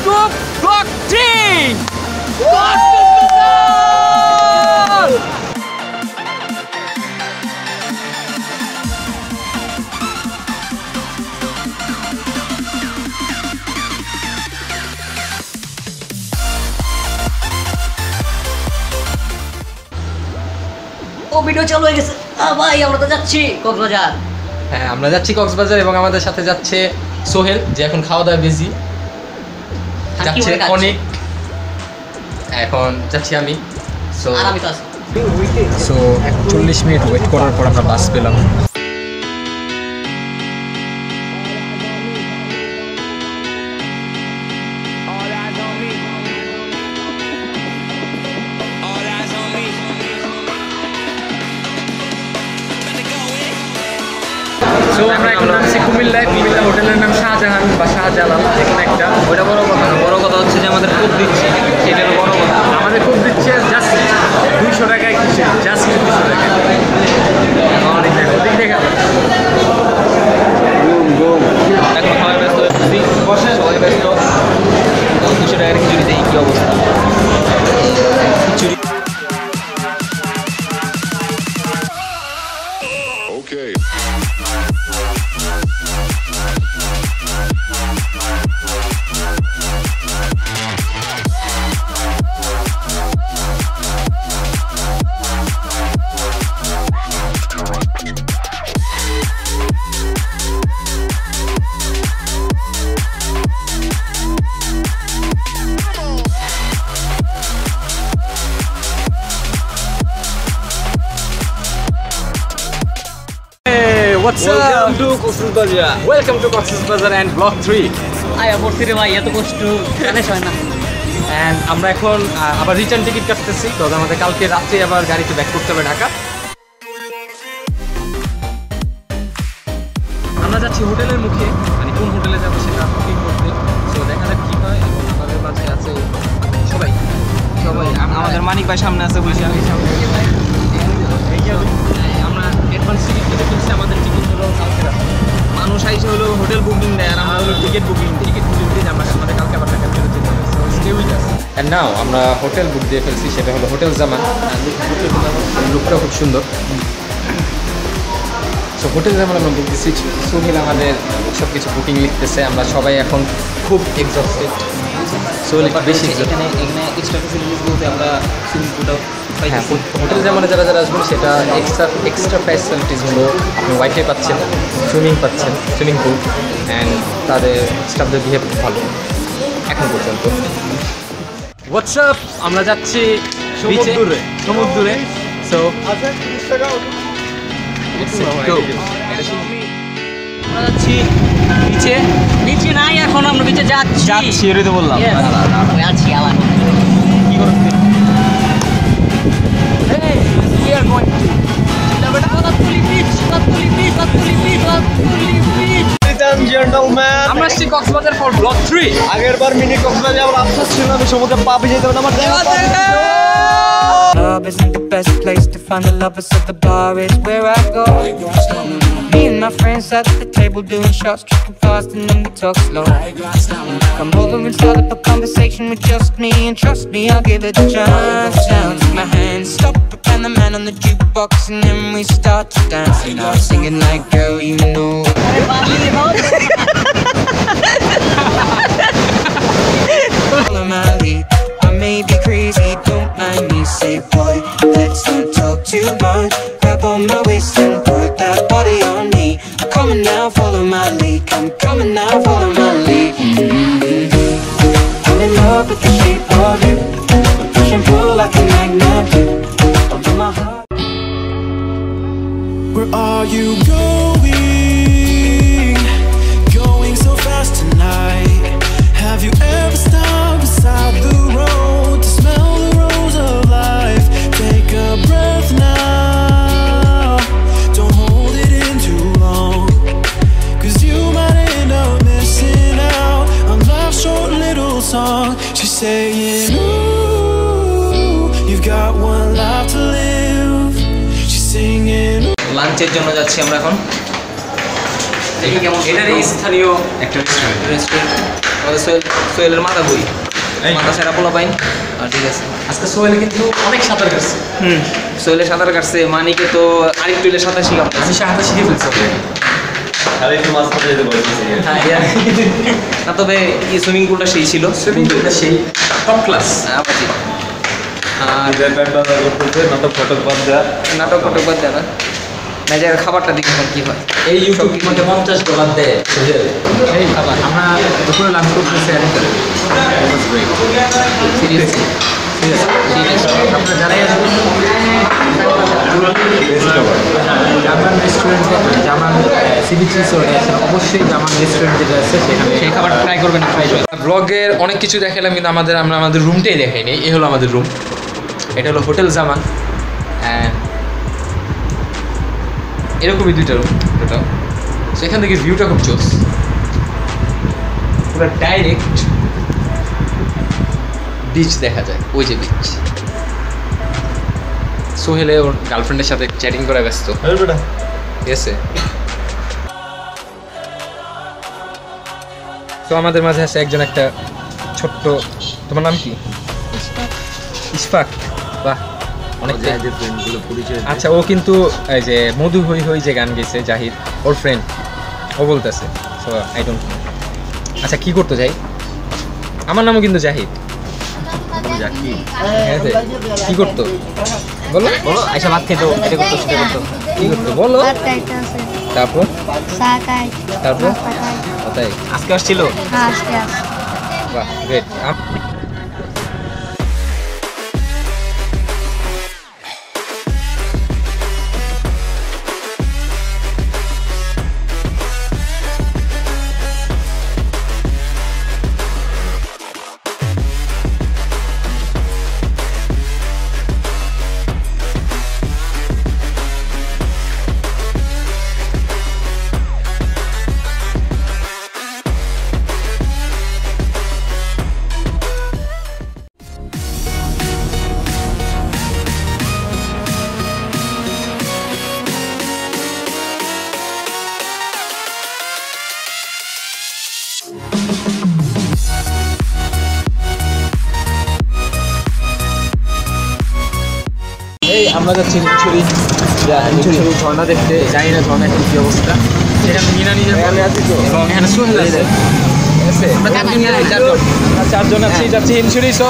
Two block 3 ও video চালু হয়ে গেছে। ভাই আমরা তো যাচ্ছি কক্সবাজার। হ্যাঁ আমরা যাচ্ছি কক্সবাজার এবং আমাদের সাথে যাচ্ছে সোহেল যে এখন খাওয়া দাওয়া বিজি যাচ্ছে অনেক এখন যাচ্ছি আমি সো আর আমি তো আছি। সো 40 মিনিট ওয়েট করার পর আমরা বাস পেলাম। সো আমরা এখন আছি কুমিল্লা হোটেলের নাম শাহজাহান বা শাহজালাল এখন একটা ওইটা বড় কথা না, বড় কথা হচ্ছে যে আমাদের খুব দিচ্ছে সেটা বড় কথা। আমাদের খুব দিচ্ছে জাস্ট 200 টাকায় কিছু, জাস্ট 200 টাকায়। অনেক ওদিক দেখা এখন সবাই ব্যস্ত বসে সবাই ব্যস্ত 200 টাকার খিচুড়ি দেই কি অবস্থা খিচুড়ি। Okay. What's Welcome up? to Coxsbazar. Welcome to Coxsbazar and Vlog 3. আয়া বলছি রে ভাই এত কষ্ট ম্যানেজ হয় না। And আমরা এখন আবার রিটার্ন টিকিট কাটতেছি, তো আমাদের কালকে রাত্রে আবার গাড়িতে ব্যাক করতে হবে ঢাকা। আমরা যাচ্ছি হোটেলের মুখে, মানে কোন হোটেলে যাবো সেটা বুকিং করতে। সো দেখা যাক কি হয়। এবং আমাদের মাঝে আছে সবাই আমাদের মানিক ভাই সামনে আছে বসে। আমরা অ্যাডভান্স টিকিট কেটে ফেলছি, আমাদের টিকিট হলো কালকে রাতে। মানুষ আইসে হলো হোটেল বুকিং দেয় আর আমরা হলো টিকিট বুকিং দিই। টিকিট বুকিং দিয়ে আমরা আমাদের কালকে আবার ঢাকা ফেরত যেতে হবে। So stay with us. And now আমরা হোটেল বুক দিয়ে ফেলছি, সেটা হলো হোটেল জামান। লুকটা খুব সুন্দর। সো হোটেল জামান আমরা বুক দিচ্ছি, সুনীল আমাদের সব কিছু বুকিং লিখতেছে। আমরা সবাই এখন খুব এক্সস্টেড। সোহেল বেশি এখানে এক্সট্রা ফ্যাসিলিটিস বলতে আমরা সুইমিং পুলটাও হ্যাঁ, হোটেল জামানে যারা যারা আসবেন সেটা এক্সট্রা ফ্যাসিলিটিস হলো আপনি ওয়াইফাই পাচ্ছেন, সুইমিং পাচ্ছেন, সুইমিং পুল, অ্যান্ড তাদের স্টাফদের বিহেভ খুব ভালো এখন পর্যন্ত। হোয়াটসঅ্যাপ আমরা যাচ্ছি সমুদ্রে সো আমরা যাচ্ছি নিচে। নিচে নাই এখন, আমরা নিচে যাচ্ছি। এরই তো বললাম। ওই আছি আবার কি করতে we are going to Latuli beach. আমরা আসছি কক্সবাজার ফর ব্লগ 3। আগের বার মিনি কক্সবাজারে আমরা আফসোস ছিল আমি সমুদ্রে পা ভিজে যেতে আমার Club isn't the best place to find the lovers, so the bar is where I go. Me and my friends at the table doing shots, tripping fast, and then we talk slow. Come over and start up a conversation with just me, and trust me, I'll give it a chance. Now take my hand, stop it, and the man on the jukebox, and then we start to dance. And I'm singing like, girl, you know. Follow my lead. I may be crazy, don't mind me. Say, boy, let's not talk too much. Grab on my waist and put that body on me. I'm coming now, follow my lead. I'm coming now, follow my lead. I'm in love with the shape of you. Push and pull like a magnet do. Over my heart. Where are you going? Going so fast tonight. Have you ever stopped beside the road to smell the rose of life? Take a breath now. Don't hold it in too long, 'cause you might end up missing out on life's short little song. She's saying, ooh, you've got one life to live. She's singing. লাঞ্চের জন্য যাচ্ছি আমরা এখন। এটারই স্থানীয় একটা restaurant. আমাদের সোহেলের মাথা বই মাথা সেরা পোলা পাইন। আর ঠিক আছে, আজকে সোহেল কিন্তু অনেক সাঁতার কাটছে। সোহেলের সাঁতার কাটছে, মানিকে তো আরেকটু এলে সাঁতার শিখাম। আমি সাঁতার শিখে ফেলছি। না তবে সুইমিং পুলটা সেই ছিল, সুইমিং পুলটা সেই টপ ক্লাস। আর নাটক ফটক বাদ দেয় না, নাইজারের খাবারটা দেখি কি হয়। এই ইউটিউব মধ্যে $50 দেয় সোহেল এই খাবার। আমরা দুপুরে লাঞ্চ করতেছি সিরিয়াসলি আপনারা জানাই আসবেন জামান রেস্টুরেন্টে, জামান সি বিচ রিসোর্টে আছেন, অবশ্যই জামান রেস্টুরেন্ট যেটা আছে সেখানে সেই খাবার ট্রাই করবেন। ব্লগের অনেক কিছু দেখালাম কিন্তু আমরা আমাদের রুমটাই দেখাইনি। এই হলো আমাদের রুম, এটা হলো হোটেল জামান। অ্যান্ড এরকমই দুইটা রুম টোটাল। সেখান থেকে ভিউটা খুব জোস, পুরো ডাইরেক্ট বিচ দেখা যায়। ওই যে বিচ। সোহেলে ওর গার্লফ্রেন্ডের সাথে চ্যাটিং করে ব্যস্ত, ঠিক আছে। তো আমাদের মাঝে আছে একজন, একটা ছোট্ট, তোমার নাম কি? ইশফাক। বাহ, অনেক। আচ্ছা, ও কিন্তু এই যে মধু হই হই যে গান গেছে জাহিদ, ওর ফ্রেন্ড, ও বলতেছে। So I don't know. আচ্ছা, কি করতে যাই? আমার নামও কিন্তু জাহিদ। কি করতো বলো? বলো আইসা ভাত খেতো, এটা করতো সেটা করতো। কি করতো বলো? তারপর তারপর তাই আজকে আসছিল। বাহ, গ্রেট। আমরা যাচ্ছি হিমছড়ি ঝর্ণা দেখতে। জানি না ঝর্ণা এখন কি অবস্থা, সেখানে মিনা নিজে আছি তো, এবং এখানে সোহেল আছে। আমরা চারজন আছি, যাচ্ছি Himchhari. So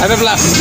have a blast.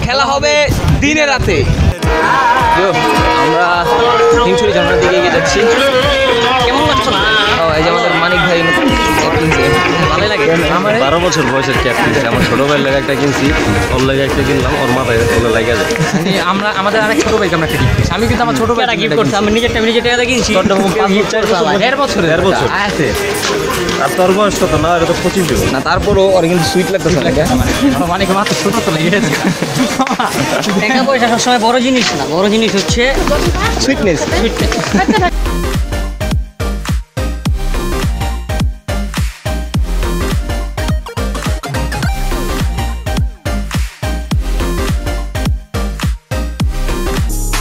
খেলা হবে দিনে রাতে। আমরা হিমছড়ি ঝর্ণার দিকে এগিয়ে যাচ্ছি। কেমন লাগছে না? এই যে আমাদের মানিক ভাই ভালোই লাগে। আমার 12 বছর বয়সের ক্যাপ কিনছি, আমার ছোট ভাইয়ের লেগে একটা কিনছি, ওর লেগে একটা কিনলাম, ওর মাথায় ওগুলো লাগে যায়। আমরা আমাদের আরেক ছোট ভাইকে আমরা গিফট করছি। আমি কিন্তু আমার ছোট ভাইকে গিফট করছি, আমি নিজের টাকা কিনছি। 1.5 বছর আছে। আর তোর বয়স কত? না, এটা তো 25 দিব না, তারপরও ওর কিন্তু সুইট লাগতেছে না। অনেক মাত্র ছোট তো লেগে গেছে। টাকা পয়সা সবসময় বড় জিনিস না, বড় জিনিস হচ্ছে sweetness.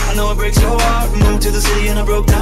I know it breaks your heart. Moved to the city and I broke down.